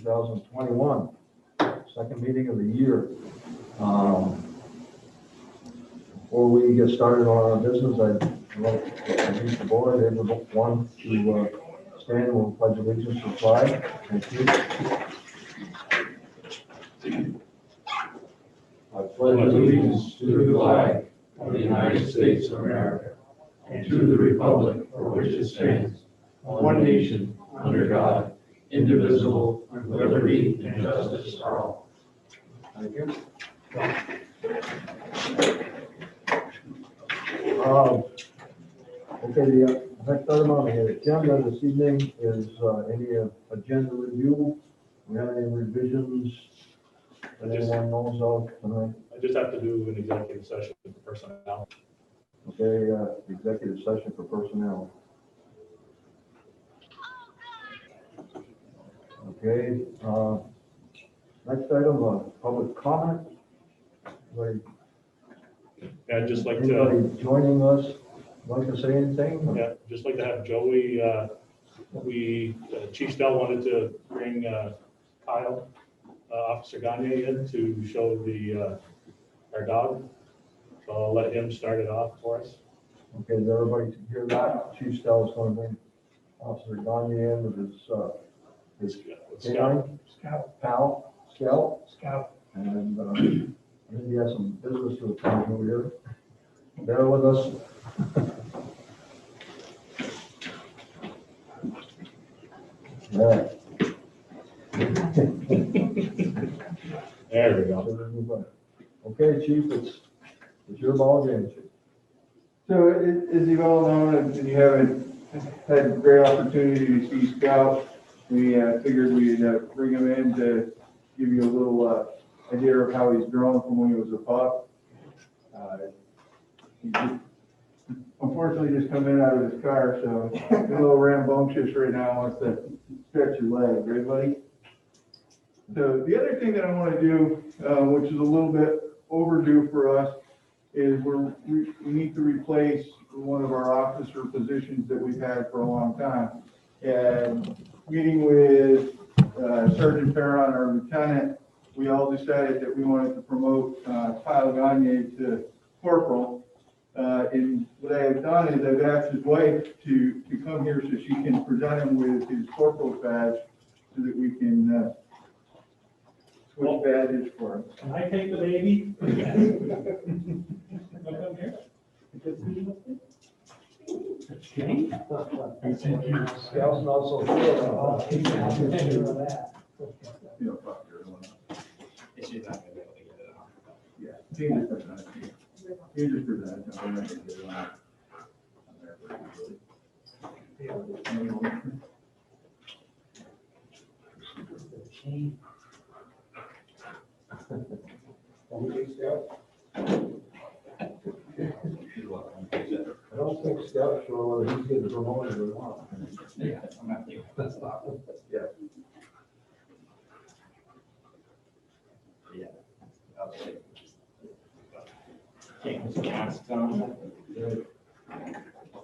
2021, second meeting of the year. Before we get started on our business, I'd like to introduce the board. Everyone to stand and we'll pledge allegiance to the flag. Thank you. I pledge allegiance to the flag of the United States of America and to the republic for which it stands, one nation, under God, indivisible, with liberty and justice for all. Thank you. Okay, the next item on the agenda this evening is any agenda review. We have any revisions that anyone knows of tonight? I just have to do an executive session for personnel. Okay, executive session for personnel. Okay, next item, public comment. Yeah, I'd just like Anybody to joining us like to say anything? yeah, just like to have Joey. Chief Stell wanted to bring Kyle, Officer Gagne, in to show our dog. So I'll let him start it off for us. Okay, does everybody hear that? Chief Stell is going to bring Officer Gagne in with his canine pal, Scout. And I think he has some business to attend over here. Bear with us. Yeah. There we go. Okay, Chief, it's your ball game, Chief. So as you've all known, and you haven't had a great opportunity to see Scout, we figured we'd bring him in to give you a little idea of how he's grown from when he was a pup. He unfortunately just come in out of his car, so he's a little rambunctious right now, wants to stretch your leg, right, buddy? So the other thing that I want to do, which is a little bit overdue for us, is we need to replace one of our officer positions that we've had for a long time. And meeting with Sergeant Farron, our lieutenant, we all decided that we wanted to promote Kyle Gagne to corporal. And what I have done is I've asked his wife to come here so she can present him with his corporal badge so that we can switch badges for him. Can I take the baby? Scout's not so sure. You know, fuck your one. She's not gonna be able to get it off. Yeah, he just presents it. He just presents it. I'm not gonna get it on. I don't think Scout's sure whether he's getting promoted or not. Yeah, I'm not leaving. That's not. Yeah. Yeah. I'll take it. Okay, Mr. Johnstone.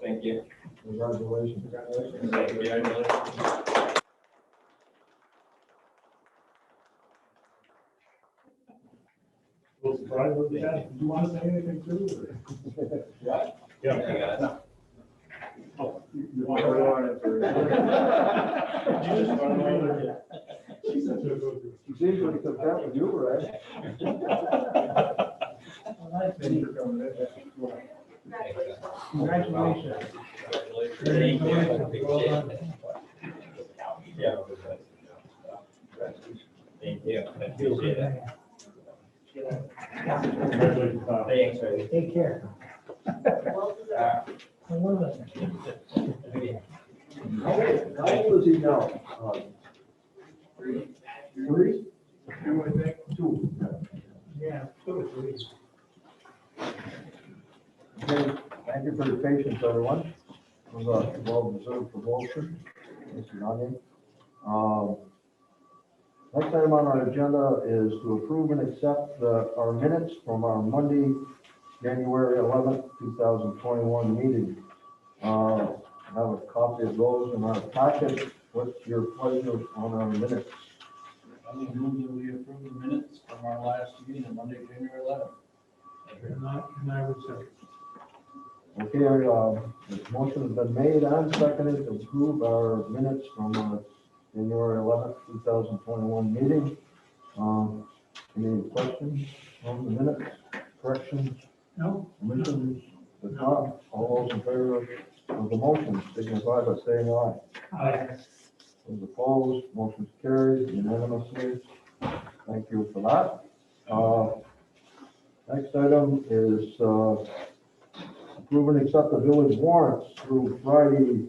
Thank you. Congratulations. Thank you. Well, surprised with that. Do you want to say anything too? What? Yeah. No. Oh, You want to run it for? She said to go through. He seems pretty content with you, right? Thanks for coming in. Congratulations. Thank you. Yeah. Thank you. I appreciate it. Congratulations, Kyle. Thanks, Ray. Take care. I love it. How old is he now? Three? Two, I think. Two. Yeah. Okay, thank you for your patience, everyone. It was a well-deserved promotion, Mr. Gagne. Next item on our agenda is to approve and accept our minutes from our Monday, January 11th, 2021 meeting. I have a copy of those in our packet. What's your pleasure on our minutes? I will move that we approve the minutes from our last meeting on Monday, January 11th. And I would second. Okay, the motion has been made and seconded to approve our minutes from January 11th, 2021 meeting. Any questions on the minutes, corrections, No? omissions? If not, all those in favor of the motion signify by saying aye. Aye. Those opposed, motion's carried unanimously. Thank you for that. Next item is approve and accept the village warrants through Friday,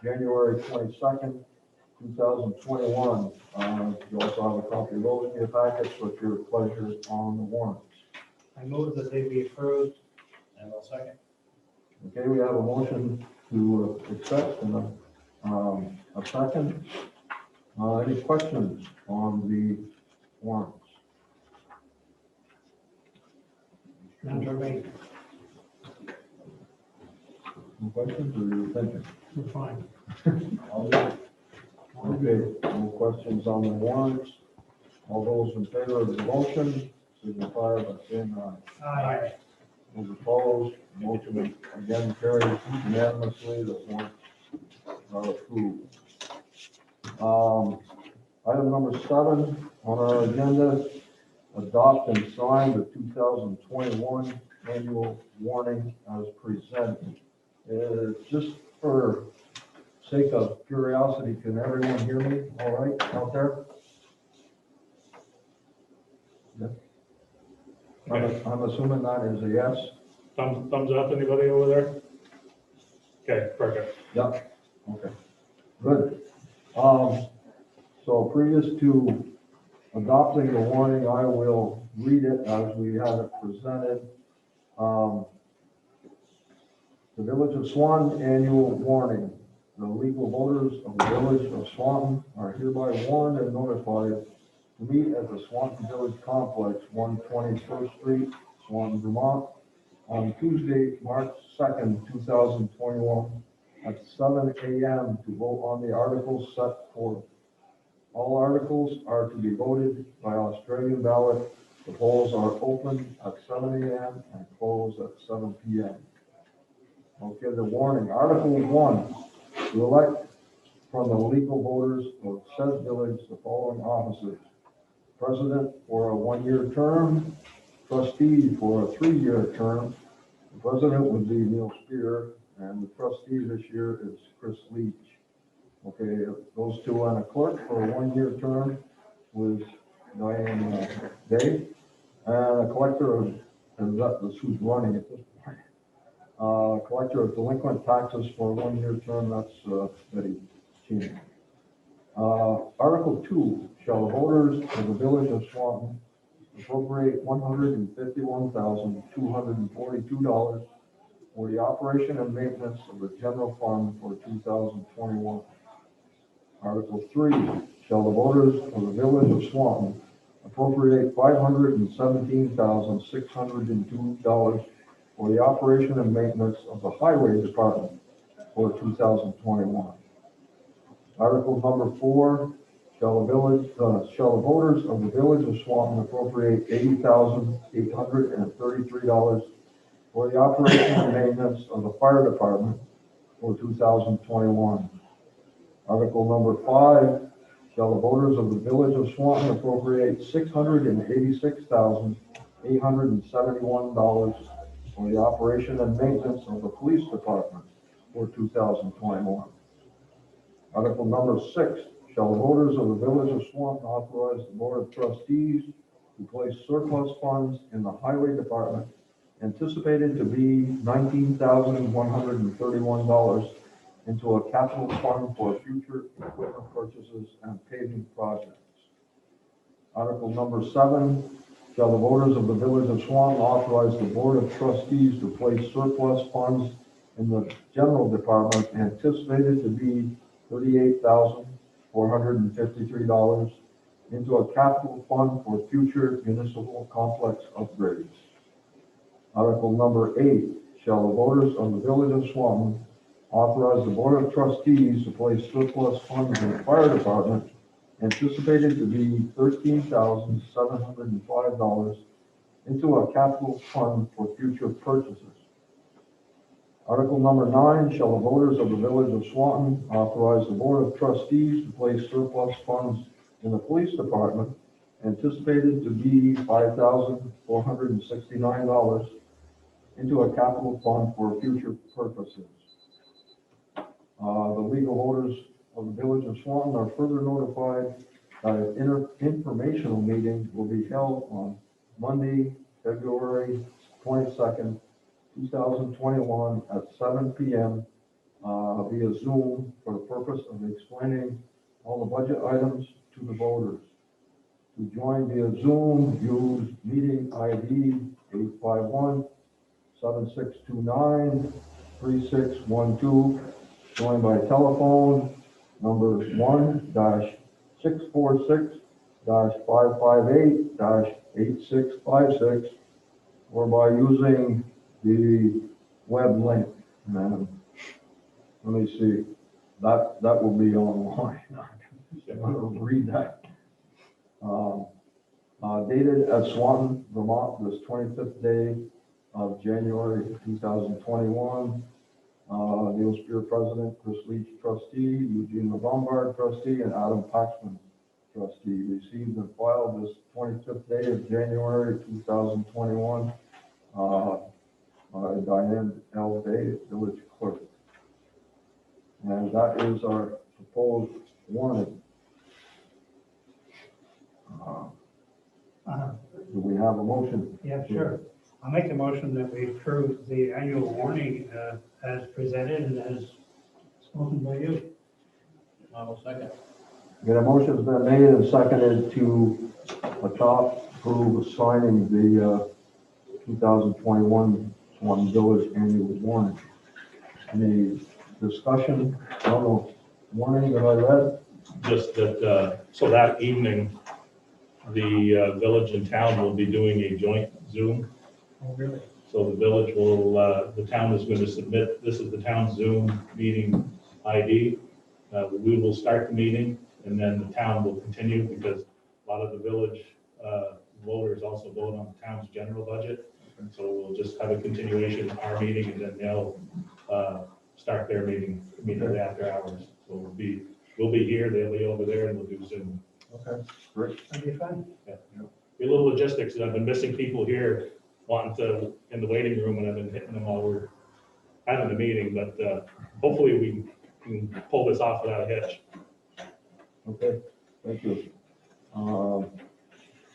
January 22nd, 2021. You also have a copy of those in your packets with your pleasure on the warrants. I move that they be approved. And I'll second. Okay, we have a motion to accept and a second. Any questions on the warrants? None for me. No questions or your attention? We're fine. I'll do it. Okay, no questions on the warrants. All those in favor of the motion signify by saying aye. Aye. Those opposed, motion again carries unanimously, the warrants are approved. Item number 7 on our agenda, adopt and sign the 2021 annual warning as presented. Just for sake of curiosity, can everyone hear me all right out there? Yeah. I'm assuming that is a yes? Thumbs up, anybody over there? Okay, perfect. Yep. Okay, good. So previous to adopting the warning, I will read it as we have it presented. The Village of Swanton Annual Warning. The legal voters of the Village of Swanton are hereby warned and notified to meet at the Swanton Village Complex, 120 First Street, Swanton, Vermont, on Tuesday, March 2nd, 2021, at 7 a.m. to vote on the articles set forth. All articles are to be voted by Australian ballot. The polls are open at 7 a.m. and close at 7 p.m. Okay, the warning. Article 1, to elect from the legal voters of said village the following officers: president for a 1-year term, trustee for a 3-year term. The president would be Neil Spear, and the trustee this year is Chris Leach. Okay, those two, and a clerk for a 1-year term was Diane Day, and a collector of, and that's who's running at this point. Collector of delinquent taxes for a 1-year term, that's Betty Cheney. Article 2, shall the voters of the Village of Swanton appropriate $151,242 for the operation and maintenance of the general fund for 2021. Article 3, shall the voters of the Village of Swanton appropriate $517,602 for the operation and maintenance of the Highway Department for 2021. Article number 4, shall the voters of the Village of Swanton appropriate $80,833 for the operation and maintenance of the Fire Department for 2021. Article number 5, shall the voters of the Village of Swanton appropriate $686,871 for the operation and maintenance of the Police Department for 2021. Article number 6, shall the voters of the Village of Swanton authorize the Board of Trustees to place surplus funds in the Highway Department anticipated to be $19,131 into a capital fund for future equipment purchases and paving projects. Article number 7, shall the voters of the Village of Swanton authorize the Board of Trustees to place surplus funds in the General Department anticipated to be $38,453 into a capital fund for future municipal complex upgrades. Article number 8, shall the voters of the Village of Swanton authorize the Board of Trustees to place surplus funds in the Fire Department anticipated to be $13,705 into a capital fund for future purchases. Article number 9, shall the voters of the Village of Swanton authorize the Board of Trustees to place surplus funds in the police department, anticipated to be $5,469 into a capital fund for future purposes. The legal voters of the Village of Swanton are further notified that an informational meeting will be held on Monday, February 22nd, 2021 at 7 p.m. Via Zoom for the purpose of explaining all the budget items to the voters. To join via Zoom, use meeting ID 851-7629-3612. Join by telephone number 1-646-558-8656 or by using the web link. Let me see, that will be online. I'm gonna read that. Dated at Swanton, Vermont, this 25th day of January 2021. Neil Spear, President, Chris Leach, Trustee, Eugene LeBombard, Trustee, and Adam Paxman, Trustee. Received and filed this 25th day of January 2021 by Diane L. Day, Village Clerk. And that is our proposed warning. Do we have a motion? Yeah, sure. I'll make a motion that we approve the annual warning as presented and as spoken by you. I will second. Get a motion's been made and seconded to approve signing the 2021 Swanton Village annual warning. Any discussion on the warning that I read? Just that, so that evening, the village and town will be doing a joint Zoom. Oh, really? So the village will, the town is going to submit, this is the town Zoom meeting ID. We will start the meeting and then the town will continue because a lot of the village voters also vote on the town's general budget. And so we'll just have a continuation of our meeting and then they'll start their meeting immediately after hours. So we'll be here, they'll be over there and we'll do Zoom. Okay, great. That'd be fun. Yeah. Be a little logistics, and I've been missing people here wanting to, in the waiting room, and I've been hitting them while we're having the meeting, but hopefully we can pull this off without a hitch. Okay, thank you.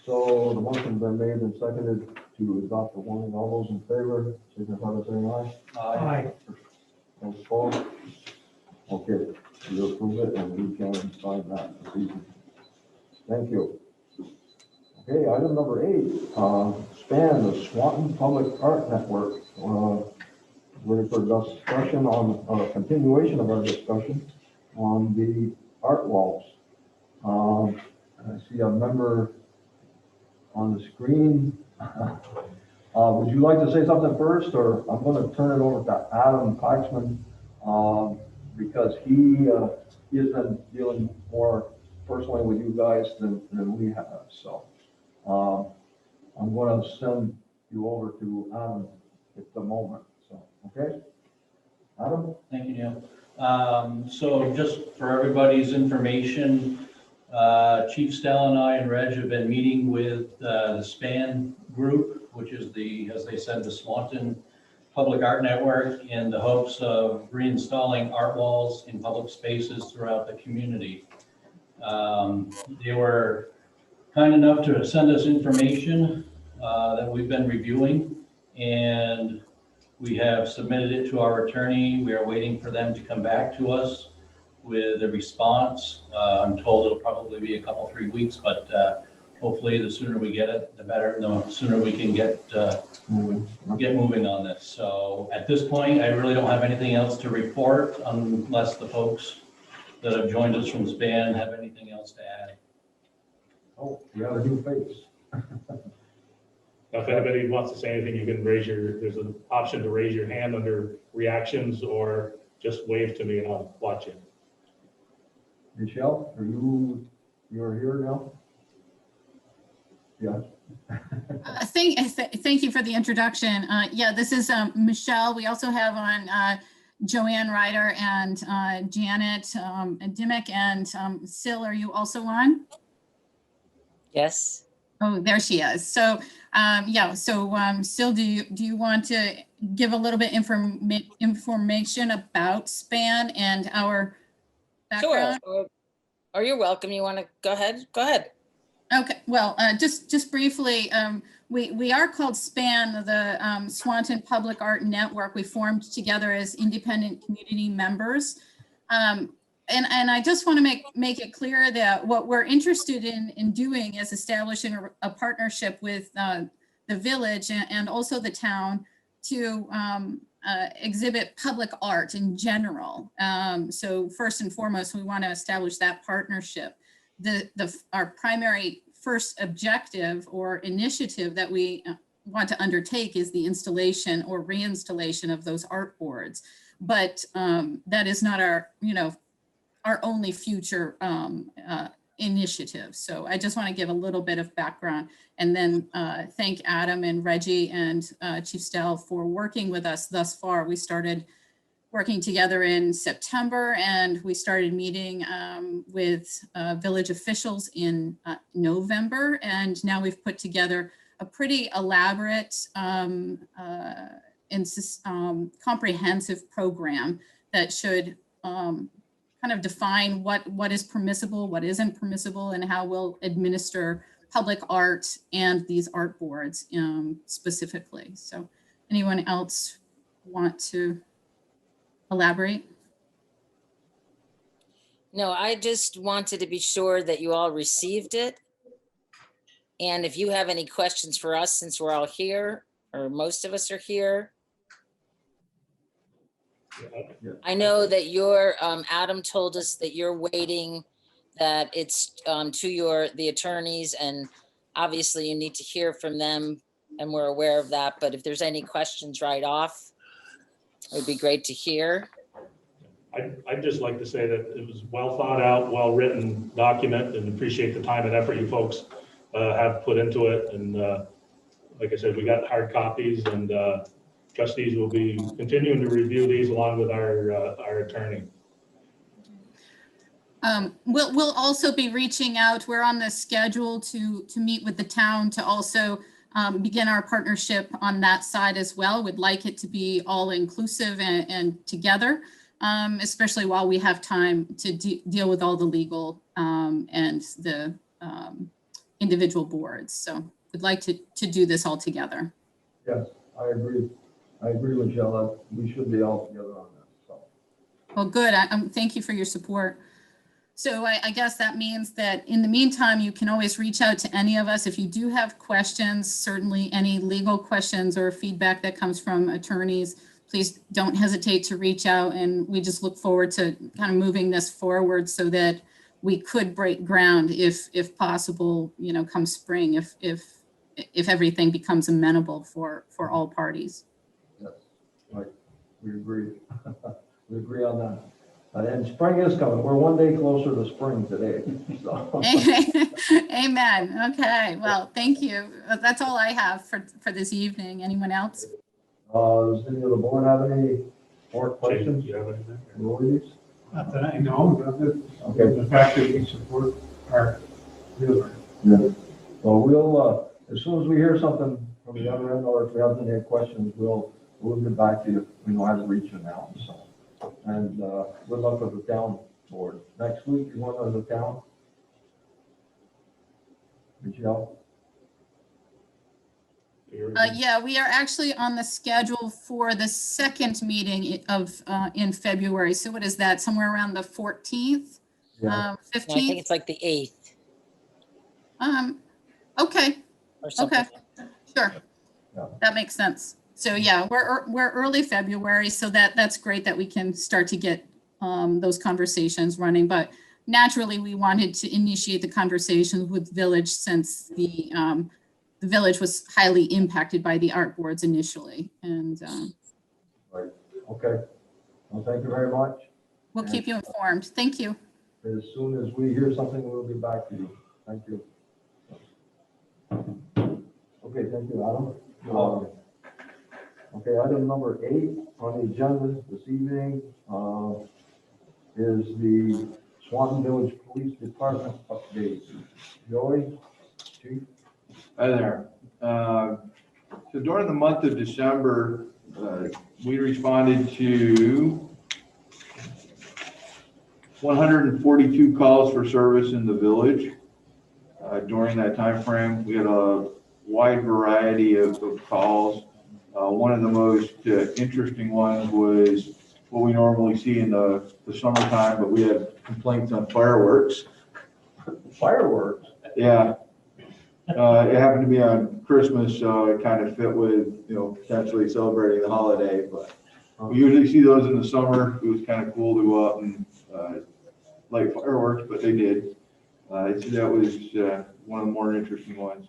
So the motion's been made and seconded to adopt the warning. All those in favor, signify by saying aye. Aye. Those opposed? Okay, you approve it and we can sign that this evening. Thank you. Okay, item number 8, SPAN, the Swanton Public Art Network. Ready for discussion on, continuation of our discussion on the art walls. I see a member on the screen. Would you like to say something first, or I'm going to turn it over to Adam Paxman because he has been dealing more personally with you guys than we have. So I'm going to send you over to Adam at the moment. So, okay, Adam? Thank you, Neil. So just for everybody's information, Chief Stella and I and Reg have been meeting with the SPAN group, which is the, as they said, the Swanton Public Art Network, in the hopes of reinstalling art walls in public spaces throughout the community. They were kind enough to send us information that we've been reviewing, and we have submitted it to our attorney. We are waiting for them to come back to us with a response. I'm told it'll probably be a couple, 3 weeks, but hopefully the sooner we get it, the better, the sooner we can get moving on this. So at this point, I really don't have anything else to report unless the folks that have joined us from SPAN have anything else to add. Oh, we have a new face. Now, if anybody wants to say anything, you can raise your, there's an option to raise your hand under reactions or just wave to me and I'll watch it. Michelle, are you you're here now? Yes. Thank you for the introduction. Yeah, this is Michelle. We also have on Joanne Ryder and Janet Dimmick, and Sil, are you also on? Yes. Oh, there she is. So yeah, so Sil, do you want to give a little bit information about SPAN and our background? Sure. Or you're welcome. You want to go ahead? Go ahead. Okay, well, just briefly, we are called SPAN, the Swanton Public Art Network. We formed together as independent community members. And I just want to make it clear that what we're interested in doing is establishing a partnership with the village and also the town to exhibit public art in general. So first and foremost, we want to establish that partnership. Our primary first objective or initiative that we want to undertake is the installation or reinstallation of those art boards. But that is not our only future initiative. So I just want to give a little bit of background and then thank Adam and Reggie and Chief Stell for working with us thus far. We started working together in September, and we started meeting with village officials in November. And now we've put together a pretty elaborate and comprehensive program that should kind of define what is permissible, what isn't permissible, and how we'll administer public art and these art boards specifically. So anyone else want to elaborate? No, I just wanted to be sure that you all received it. And if you have any questions for us, since we're all here, or most of us are here. I know that Adam told us that you're waiting, that it's to the attorneys, and obviously you need to hear from them, and we're aware of that. But if there's any questions right off, it would be great to hear. I'd just like to say that it was well thought out, well-written document, and appreciate the time and effort you folks have put into it. And like I said, we got hard copies, and trustees will be continuing to review these along with our attorney. We'll also be reaching out. We're on the schedule to meet with the town to also begin our partnership on that side as well. We'd like it to be all inclusive and together, especially while we have time to deal with all the legal and the individual boards. So we'd like to do this all together. Yes, I agree. I agree with Michelle. We should be all together on this. So. Well, good. Thank you for your support. So I guess that means that in the meantime, you can always reach out to any of us. If you do have questions, certainly any legal questions or feedback that comes from attorneys, please don't hesitate to reach out. And we just look forward to kind of moving this forward so that we could break ground if possible, come spring, if everything becomes amenable for all parties. Yes, right. We agree. We agree on that. And spring is coming. We're one day closer to spring today. So. Amen. Okay. Well, thank you. That's all I have for this evening. Anyone else? Does any of the board have any more questions? Do you have anything? Louise? Not that I know, Okay. the fact that we support our village. Yeah. Well, we'll, as soon as we hear something from the other end, or if we have any questions, we'll get back to you. We know how to reach you now, so. And good luck with the town board. Next week, you want to the town? Michelle? Yeah, we are actually on the schedule for the second meeting of in February. So what is that? Somewhere around the 14th, Yeah. 15th? I think it's like the 8th. Okay. Or something. Okay. Sure. Yeah. That makes sense. So yeah, we're early February, so that's great that we can start to get those conversations running. But naturally, we wanted to initiate the conversations with Village since the Village was highly impacted by the art boards initially. And Right. Okay. Well, thank you very much. we'll keep you informed. Thank you. as soon as we hear something, we'll be back to you. Thank you. Okay, thank you, Adam. Okay, item number 8 on the agenda this evening is the Swanton Village Police Department update. Joey, Chief? Hi there. So during the month of December, we responded to 142 calls for service in the village. During that time frame, we had a wide variety of calls. One of the most interesting ones was what we normally see in the summertime, but we had complaints on fireworks. Fireworks? Yeah. It happened to be on Christmas, so it kind of fit with, potentially celebrating the holiday, but we usually see those in the summer. It was kind of cool to go out and light fireworks, but they did. So that was one of the more interesting ones.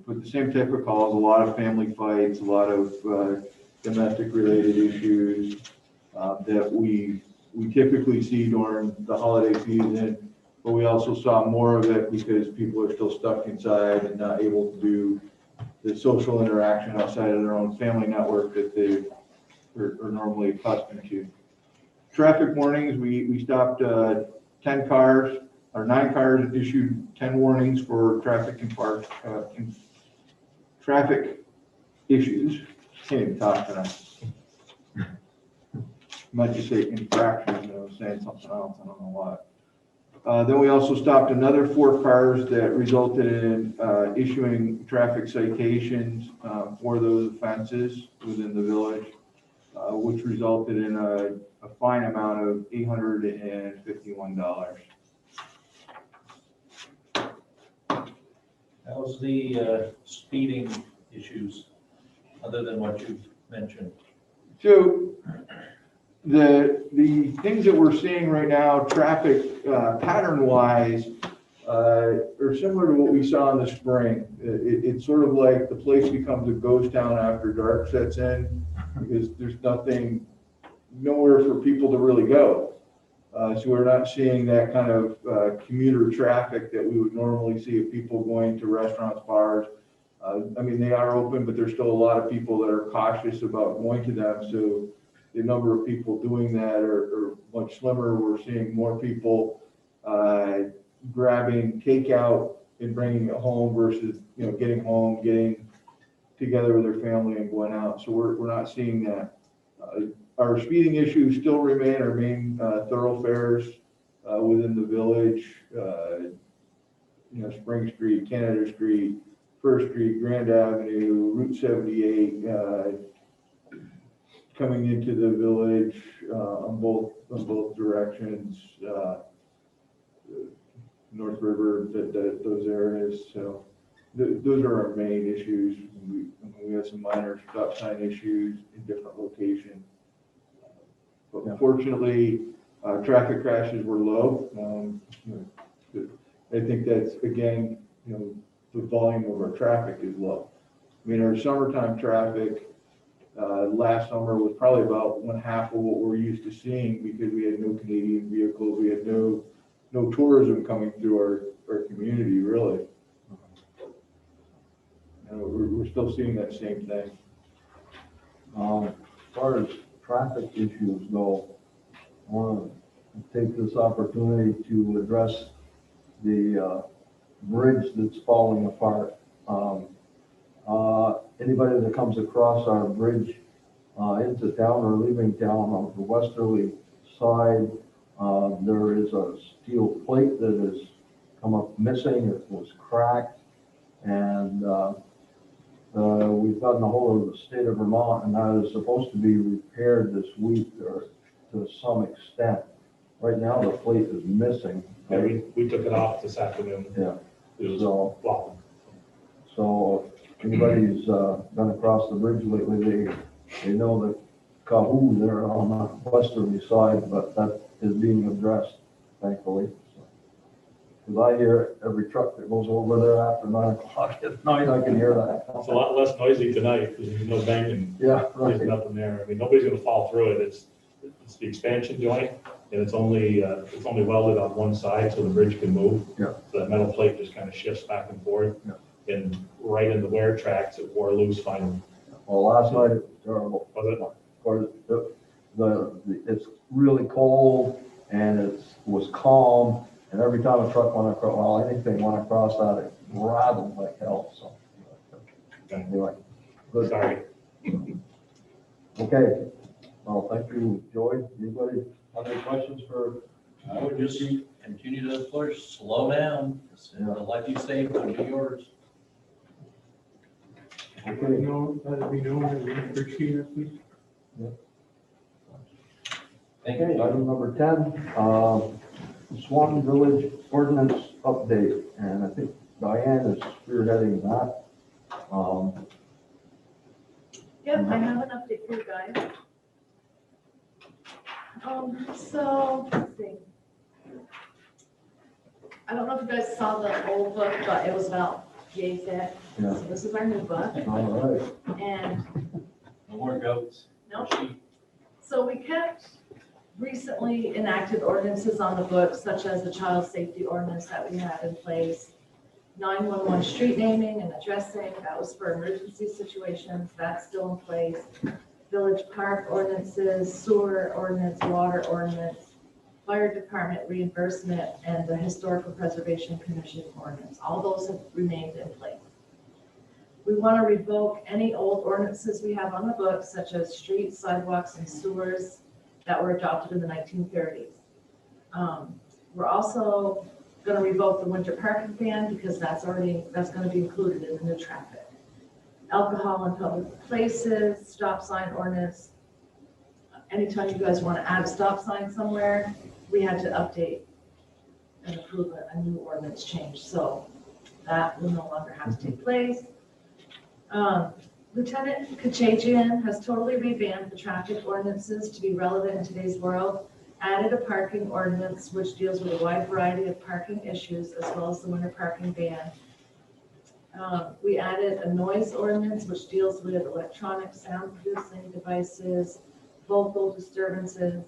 But the same type of calls, a lot of family fights, a lot of domestic related issues that we typically see during the holiday season. But we also saw more of it because people are still stuck inside and not able to do the social interaction outside of their own family network that they are normally accustomed to. Traffic warnings, we stopped 10 cars, or 9 cars, issued 10 warnings for traffic and traffic issues. Can't even talk tonight. Might just say infractions, I was saying something else, I don't know what. Then we also stopped another 4 cars that resulted in issuing traffic citations for those offenses within the village, which resulted in a fine amount of $851. How's the speeding issues, other than what you've mentioned? So the things that we're seeing right now, traffic pattern wise, are similar to what we saw in the spring. It's sort of like the place becomes a ghost town after dark sets in, because there's nowhere for people to really go. So we're not seeing that kind of commuter traffic that we would normally see of people going to restaurants, bars. I mean, they are open, but there's still a lot of people that are cautious about going to them. So the number of people doing that are much slimmer. We're seeing more people grabbing takeout and bringing it home versus, getting home, getting together with their family and going out. So we're not seeing that. Our speeding issues still remain our main thoroughfares within the village. Spring Street, Canada Street, First Street, Grand Avenue, Route 78, coming into the village on both directions, North River, those areas. So those are our main issues. We have some minor stop sign issues in different locations. But fortunately, traffic crashes were low. I think that's, again, the volume of our traffic is low. I mean, our summertime traffic last summer was probably about 1/2 of what we're used to seeing, because we had no Canadian vehicles, we had no tourism coming through our community, really. We're still seeing that same thing. As far as traffic issues go, I want to take this opportunity to address the bridge that's falling apart. Anybody that comes across our bridge into town or leaving town on the westerly side, there is a steel plate that has come up missing. It was cracked, and we've gotten a hold of the state of Vermont, and that is supposed to be repaired this week, or to some extent. Right now, the plate is missing. Yeah, we took it off this afternoon. Yeah. It was So, flopping. so if anybody's been across the bridge lately, they know the kahoo there on the westerly side, but that is being addressed, thankfully. Because I hear every truck that goes over there after 9 o'clock at night, I can hear that. It's a lot less noisy tonight, because there's no banging. Yeah, There's right. nothing there. I mean, nobody's gonna fall through it. it's the expansion joint, and it's only welded on one side so the bridge can move. Yeah. So that metal plate just kind of shifts back and forth. Yeah. And right in the wear tracks, it wore loose finally. Well, last night it was terrible. Was it? Of course, it's really cold and it was calm, and every time a truck went across, well, anything went across that, it rattled like hell, so. Anyway, good. Sorry. Okay, well, thank you, Joy. Anybody have any questions for? I would just continue to push, slow down, and the life you save will be yours. Okay. Let it be known that we appreciate it, please. Thank Okay, you. item number 10, Swanton Village Ordinance update, and I think Diane is spearheading that. Yep, I have an update for you guys. So, let's see. I don't know if you guys saw the old book, but it was about yay fit. Yeah. So this is our new book, All right. and No more goats. no, Sheep. so we kept recently enacted ordinances on the books, such as the child safety ordinance that we had in place, 911 street naming and addressing, that was for emergency situations, that's still in place. Village park ordinances, sewer ordinance, water ordinance, fire department reimbursement, and the historical preservation commission ordinance. All those have remained in place. We want to revoke any old ordinances we have on the books, such as streets, sidewalks, and sewers that were adopted in the 1930s. We're also going to revoke the winter parking ban because that's going to be included in the new traffic. Alcohol in public places, stop sign ordinance. Anytime you guys want to add a stop sign somewhere, we had to update and approve a new ordinance change. So that will no longer have to take place. Lieutenant Kachajian has totally revamped the traffic ordinances to be relevant in today's world, added a parking ordinance which deals with a wide variety of parking issues as well as the winter parking ban. We added a noise ordinance which deals with electronic sound producing devices, vocal disturbances,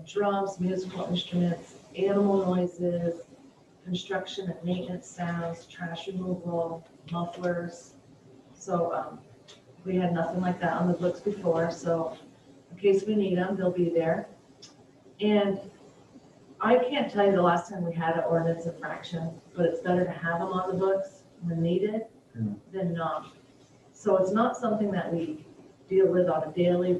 drums, musical instruments, animal noises, construction and maintenance sounds, trash removal, mufflers. So we had nothing like that on the books before, so in case we need them, they'll be there. And I can't tell you the last time we had an ordinance infraction, but it's better to have them on the books when needed than not. So it's not something that we deal with on a daily.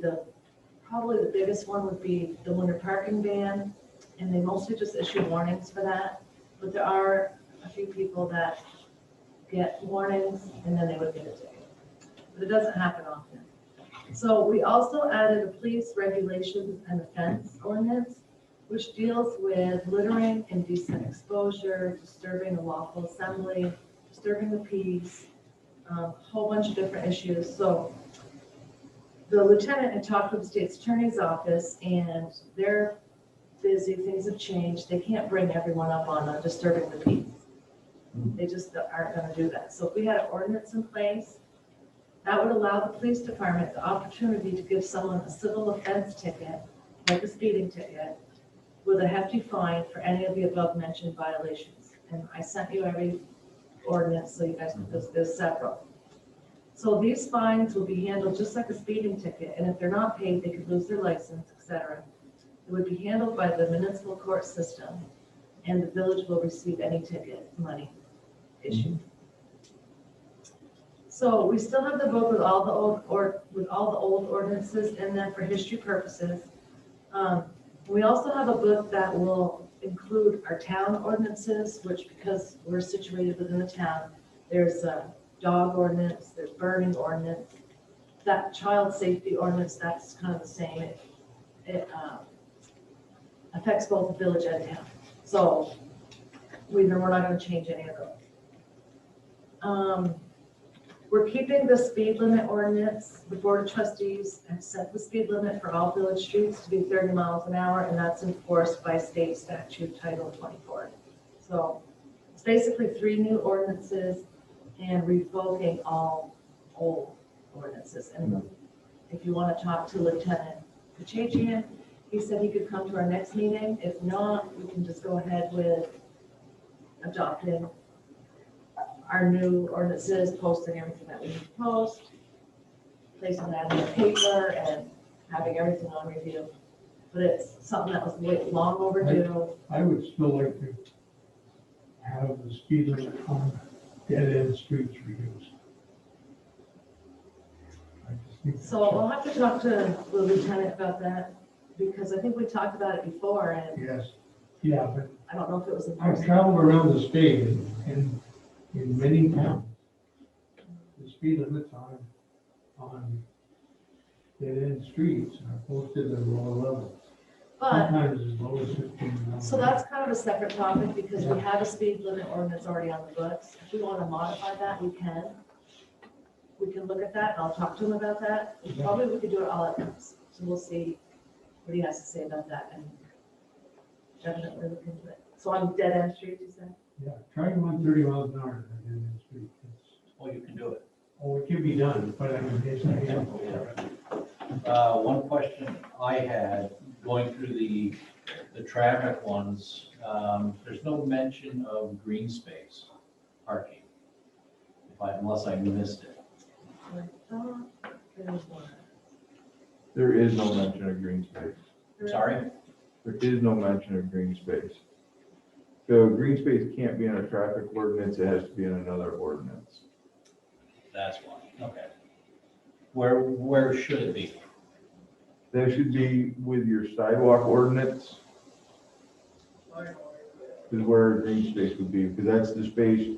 Probably the biggest one would be the winter parking ban, and they mostly just issue warnings for that. But there are a few people that get warnings and then they would get a ticket. But it doesn't happen often. So we also added a police regulations and offense ordinance, which deals with littering, indecent exposure, disturbing a lawful assembly, disturbing the peace, a whole bunch of different issues. So the lieutenant had talked with the state's attorney's office and they're busy, things have changed. They can't bring everyone up on disturbing the peace. They just aren't going to do that. So if we had an ordinance in place, that would allow the police department the opportunity to give someone a civil offense ticket, like a speeding ticket, with a hefty fine for any of the above mentioned violations. And I sent you every ordinance, so you guys, there's several. So these fines will be handled just like a speeding ticket, and if they're not paid, they could lose their license, etc. It would be handled by the municipal court system, and the village will receive any ticket money issued. So we still have the book with all the old ordinances in them for history purposes. We also have a book that will include our town ordinances, which because we're situated within the town, there's a dog ordinance, there's burning ordinance, that child safety ordinance, that's kind of the same. It affects both the village and town. So we're not going to change any of those. We're keeping the speed limit ordinance. The Board of Trustees have set the speed limit for all village streets to be 30 miles an hour, and that's enforced by state statute Title 24. So it's basically 3 new ordinances and revoking all old ordinances. And if you want to talk to Lieutenant Kachajian. He said he could come to our next meeting. If not, we can just go ahead with adopting our new ordinances, posting everything that we need to post, placing that in the paper and having everything on review. But it's something that was long overdue. I would still like to have the speed limit on dead-end streets reduced. I just think that's- So I'll have to talk to the lieutenant about that, because I think we talked about it before, and Yes, yeah, but I don't know if it was. I've traveled around the state and in many towns, the speed limits on dead-end streets are posted at a lower level. But, Sometimes as low as 15 miles. so that's kind of a separate topic, because we have a speed limit ordinance already on the books. If we want to modify that, we can. We can look at that, and I'll talk to him about that. Probably we could do it all at once, so we'll see what he has to say about that, and definitely look into it. So on dead-end streets, you said? Yeah, try going 30 miles an hour on a dead-end street. Oh, you can do it. Oh, it can be done, but I mean, it's not example. One question I had, going through the traffic ones, there's no mention of green space parking, unless I missed it. I thought there was one. There is no mention of green space. Sorry? There is no mention of green space. So green space can't be in a traffic ordinance, it has to be in another ordinance. That's one, okay. Where should it be? That should be with your sidewalk ordinance. Is where green space would be, because that's the space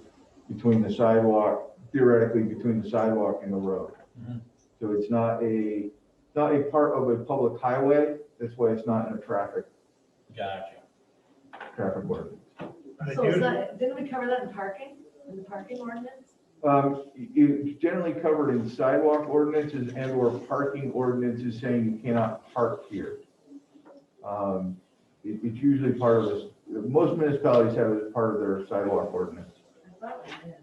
between the sidewalk, theoretically between the sidewalk and the road. Mhm. So it's not a part of a public highway, that's why it's not in a traffic Gotcha. ordinance. So is that, didn't we cover that in the parking ordinance? It's generally covered in sidewalk ordinances and or parking ordinances saying you cannot park here. It's usually part of this, most municipalities have it as part of their sidewalk ordinance. I thought we did.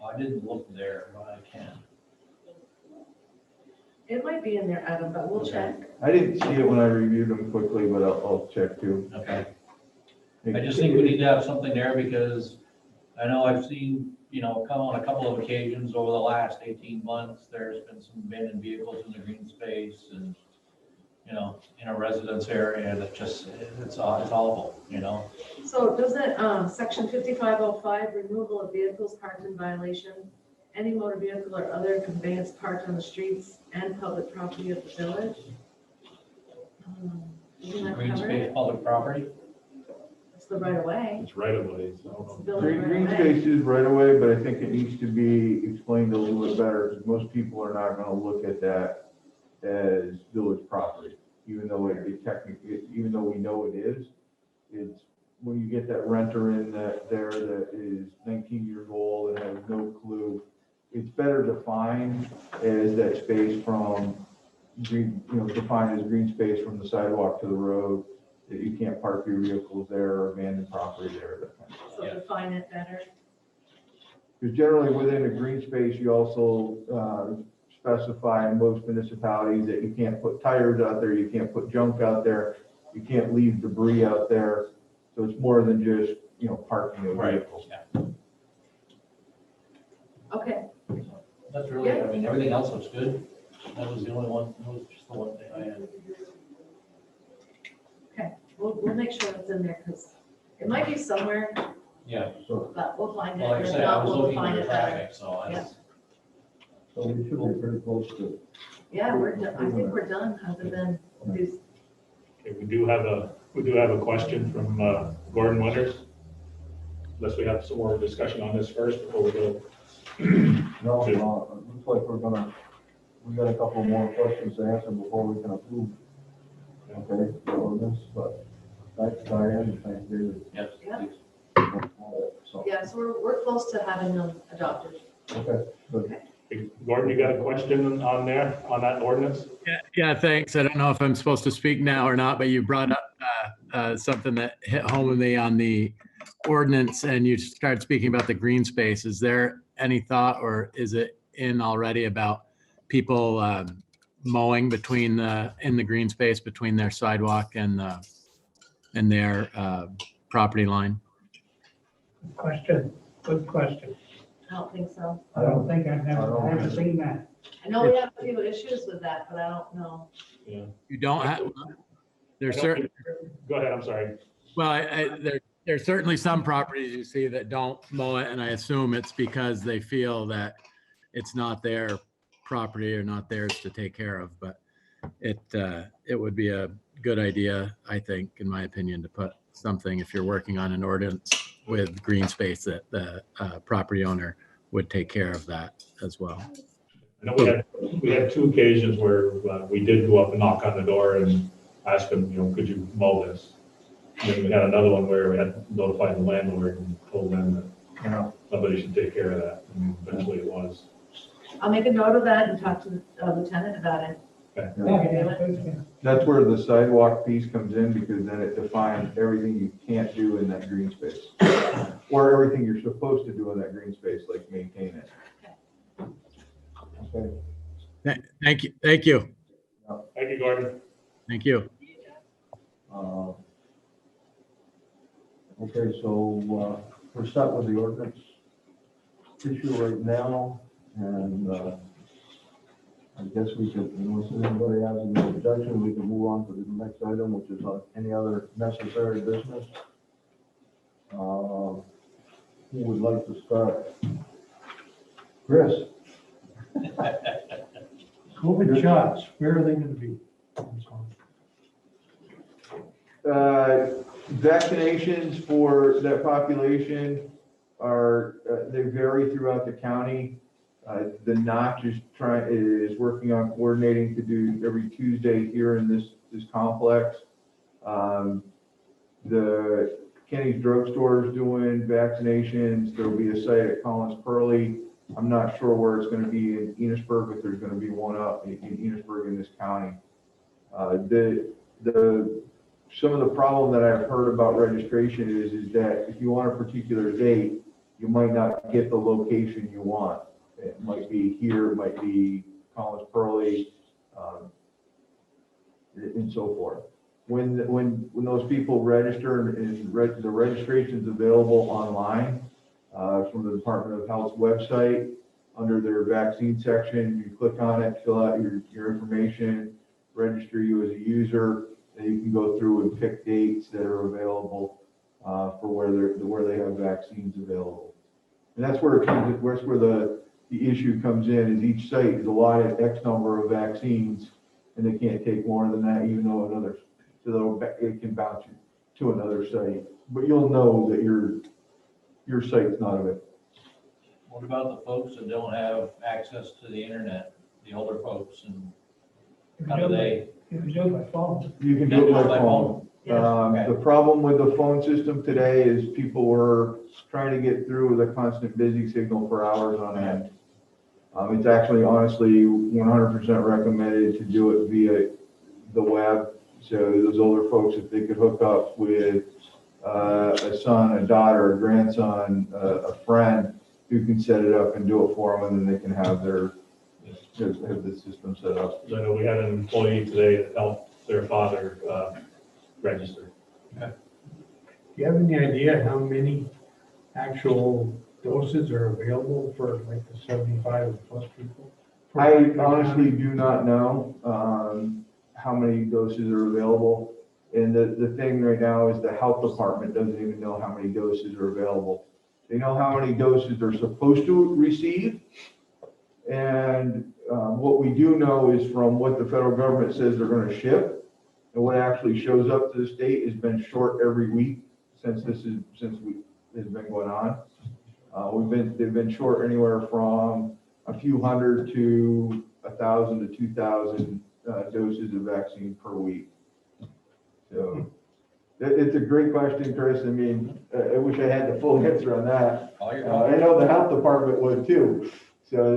I didn't look there, but I can. It might be in there, Adam, but we'll check. I didn't see it when I reviewed them quickly, but I'll check too. Okay. I just think we need to have something there because I know I've seen, come on a couple of occasions over the last 18 months, there's been some abandoned vehicles in the green space and, in a residence area that just, it's awful, So does it, section 5505, removal of vehicles parked in violation, any motor vehicle or other conveyance parked on the streets and public property of the village? Isn't that Green covered? space, public property? It's the right of way. It's right away, It's the so. building Green right away. space is right away, but I think it needs to be explained a little bit better, because most people are not gonna look at that as village property, even though it technically, even though we know it is. It's, when you get that renter in that is 19 years old and has no clue, it's better defined as that space from green, defined as green space from the sidewalk to the road, that you can't park your vehicles there or abandoned property there, that kind of stuff. So define it better. Because generally within a green space, you also specify in most municipalities that you can't put tires out there, you can't put junk out there, you can't leave debris out there. So it's more than just, parking of vehicles. Yeah. Okay, That's really, I mean, everything else looks good. That was the only one, that was just the one thing I had. okay, we'll make sure it's in there, because it might be somewhere, Yeah, So, but we'll find it. well, like I If said, I not, was we'll looking find at the it better. traffic, so that's, So we should be pretty close to. Yeah, I think we're done, other than these. Okay, we do have a question from Gordon Winters. Unless we have some more discussion on this first before we go. No, it looks like we got a couple more questions to answer before we can approve. Okay, the ordinance, but thanks Diane, and thanks David. yes, Yeah. please. So, Yeah, so we're close to having them adopted. okay, good. Hey, Gordon, you got a question on there, on that ordinance? Yeah, thanks. I don't know if I'm supposed to speak now or not, but you brought up something that hit home with me on the ordinance, and you started speaking about the green space. Is there any thought, or is it in already, about people mowing between in the green space between their sidewalk and their property line? Question, good question. I don't think so. I don't think I haven't seen that. I know we have a few issues with that, but I don't know. Yeah. You don't have, there's certain, Go ahead, I'm sorry. well, there's certainly some properties you see that don't mow it, and I assume it's because they feel that it's not their property or not theirs to take care of, but it would be a good idea, I think, in my opinion, to put something, if you're working on an ordinance with green space, that the property owner would take care of that as well. I know we had 2 occasions where we did go up and knock on the door and ask them, could you mow this? And then we had another one where we had notified the landlord and told them that somebody should take care of that, and eventually it was. I'll make a note of that and talk to the lieutenant about it. That's where the sidewalk piece comes in, because then it defines everything you can't do in that green space. Or everything you're supposed to do in that green space, like maintain it. Okay. Thank you. Thank you. Thank you, Gordon. Thank you. Okay, so we're set with the ordinance issue right now, and I guess we could, unless anybody has any objection, we can move on to the next item, which is any other necessary business. Who would like to start? Chris? COVID shots, where are they gonna be? Vaccinations for that population are, they vary throughout the county. The Notch is working on coordinating to do every Tuesday here in this complex. The Kenny's Drugstore is doing vaccinations. There'll be a site at Collins Pearly. I'm not sure where it's going to be in Enosburg, but there's going to be one up in Enosburg in this county. Some of the problem that I've heard about registration is that if you want a particular date, you might not get the location you want. It might be here, it might be Collins Pearly, and so forth. When those people register, and the registration's available online from the Department of Health's website under their vaccine section. You click on it, fill out your information, register you as a user, and you can go through and pick dates that are available for where they have vaccines available. And that's where the issue comes in, is each site is allotted X number of vaccines, and they can't take more than that, even though it can bounce you to another site. But you'll know that your site's not of it. What about the folks that don't have access to the internet, the older folks, and how do they? You can do it by phone. You can do it by phone. The problem with the phone system today is people were trying to get through with a constant busy signal for hours on end. It's actually honestly 100% recommended to do it via the web. So those older folks, if they could hook up with a son, a daughter, a grandson, a friend who can set it up and do it for them, and then they can have the system set up. I know we had an employee today that helped their father register. Do you have any idea how many actual doses are available for like the 75 plus people? I honestly do not know how many doses are available. And the thing right now is the health department doesn't even know how many doses are available. They know how many doses they're supposed to receive. And what we do know is from what the federal government says they're going to ship, and what actually shows up to the state has been short every week since this has been going on. They've been short anywhere from a few hundred to 1,000 to 2,000 doses of vaccine per week. So it's a great question, Chris. I mean, I wish I had the full answer on that. I know the health department would too. So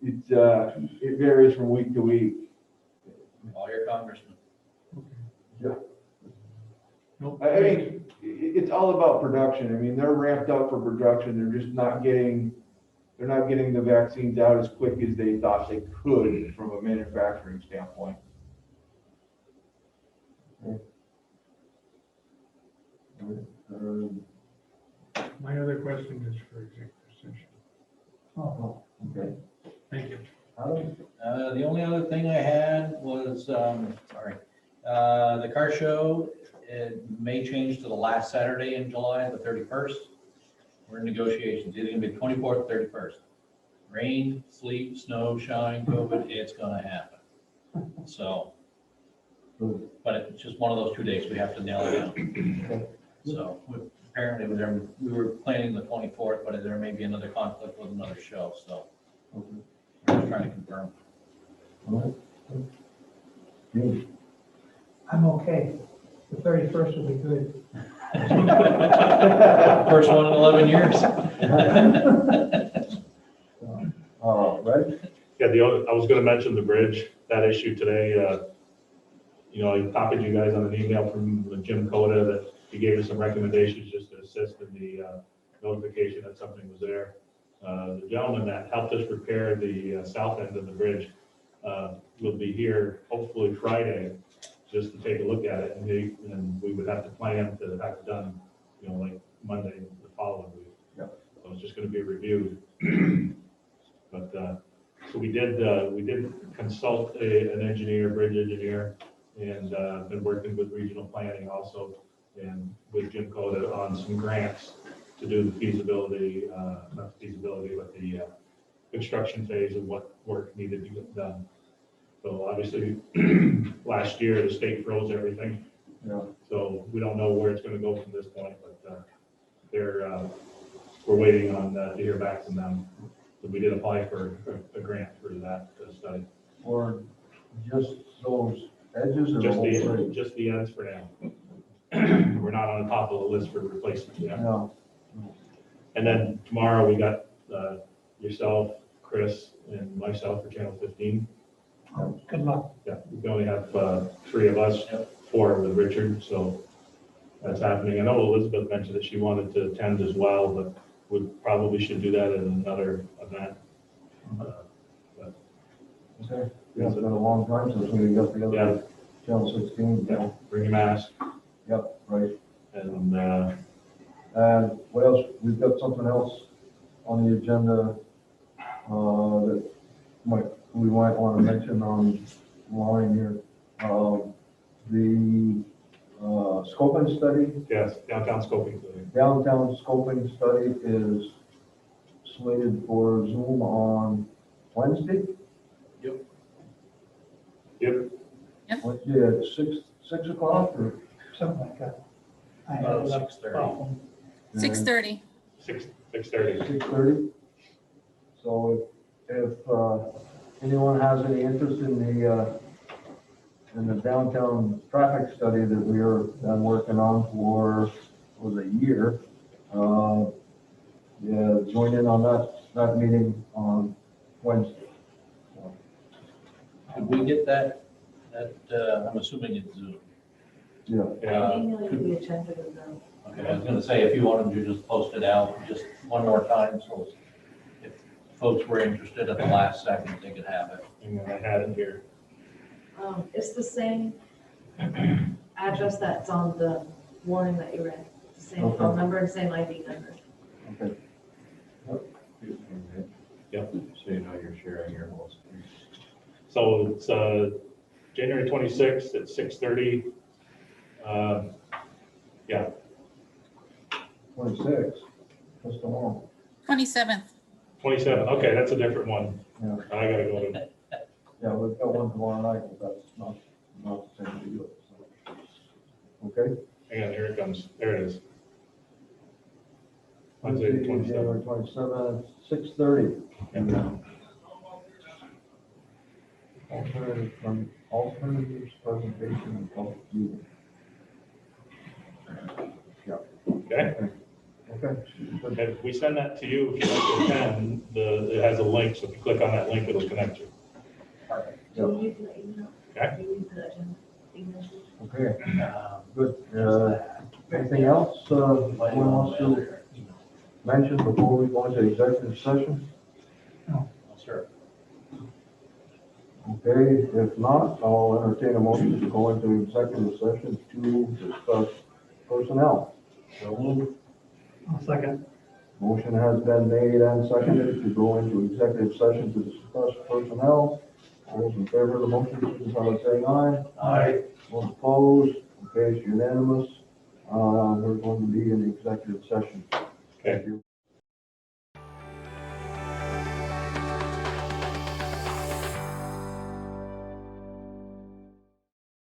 it varies from week to week. All your congressmen. Yeah. I mean, it's all about production. I mean, they're ramped up for production. They're just not getting they're not getting the vaccines out as quick as they thought they could from a manufacturing standpoint. My other question is for executive session. Oh, okay. Thank you. Adam? The only other thing I had was, the car show, it may change to the last Saturday in July, the 31st. We're in negotiations, either gonna be 24th, 31st. Rain, sleet, snow, shine, COVID, it's gonna happen. So, but it's just one of those 2 days, we have to nail it down. So apparently we were planning the 24th, but there may be another conflict with another show, so I'm trying to confirm. All right. Good. I'm okay. The 31st will be good. First one in 11 years. Reg? Yeah, I was gonna mention the bridge, that issue today. You know, I copied you guys on an email from Jim Coda that he gave us some recommendations just to assist in the notification that something was there. The gentleman that helped us repair the south end of the bridge will be here hopefully Friday, just to take a look at it, and we would have to plan to have it done, you know, like Monday, the following week. Yeah. So it's just gonna be reviewed. But, so we did consult an engineer, bridge engineer, and been working with regional planning also, and with Jim Coda on some grants to do the feasibility, not the feasibility, but the construction phase of what work needed to get done. So obviously, last year, the state froze everything. Yeah. So we don't know where it's gonna go from this point, but we're waiting on to hear back from them. But we did apply for a grant for that study. Or just those edges or the whole thing? Just the ends for now. We're not on the top of the list for replacement yet. No. And then tomorrow, we got yourself, Chris, and myself for Channel 15. Good luck. Yeah, we only have 3 of us, 4 with Richard, so that's happening. I know Elizabeth mentioned that she wanted to attend as well, but we probably should do that in another event. Okay. Yeah, it's been a long time since we got together. Yeah. with Channel 16. Yeah, bring your mask. Yep, right. And And what else? We've got something else on the agenda that we might want to mention online here. The scoping study, yes, downtown scoping study. downtown scoping study is slated for Zoom on Wednesday. Yep, What, yeah, 6 o'clock or? Something like that. I had About a 6:30. 6:30. 6:30. 6:30. So if anyone has any interest in the downtown traffic study that we are working on for a year, yeah, join in on that meeting on Wednesday. Could we get that, I'm assuming it's Zoom. Yeah, I email you the agenda with them. Okay, I was gonna say, if you wanted to just post it out just one more time, so if folks were interested at the last second, they could have it. And I had it here. It's the same address that's on the warning that you read, the same Okay. phone number and same ID number. okay. Yep. So you know you're sharing your whole screen. So it's January 26th at 6:30. Yeah, 26, just tomorrow. 27th. 27th. Okay, that's a different one. Yeah. I gotta go to. Yeah, we've got one tomorrow night, but that's not the same deal. So. Okay? Hang on, here it comes. There it is. Wednesday, the 27th. January 27th, 6:30. Alternatives presentation and public meeting. Yeah. Okay. Okay. If we send that to you, if you like to attend, it has a link, so if you click on that link, it'll connect you. Do you need the email? Okay. Do you need the agenda? Email? Okay, good. Anything else, anyone wants to mention before we go into executive session? Sure. Okay, if not, I'll entertain a motion to go into executive session to discuss personnel. So moved. I'll second. Motion has been made and seconded to go into executive session to discuss personnel. All those in favor of the motion, signify by saying aye. Aye. Those opposed, okay, it's unanimous. We're going to be in executive session. Okay. Thank you.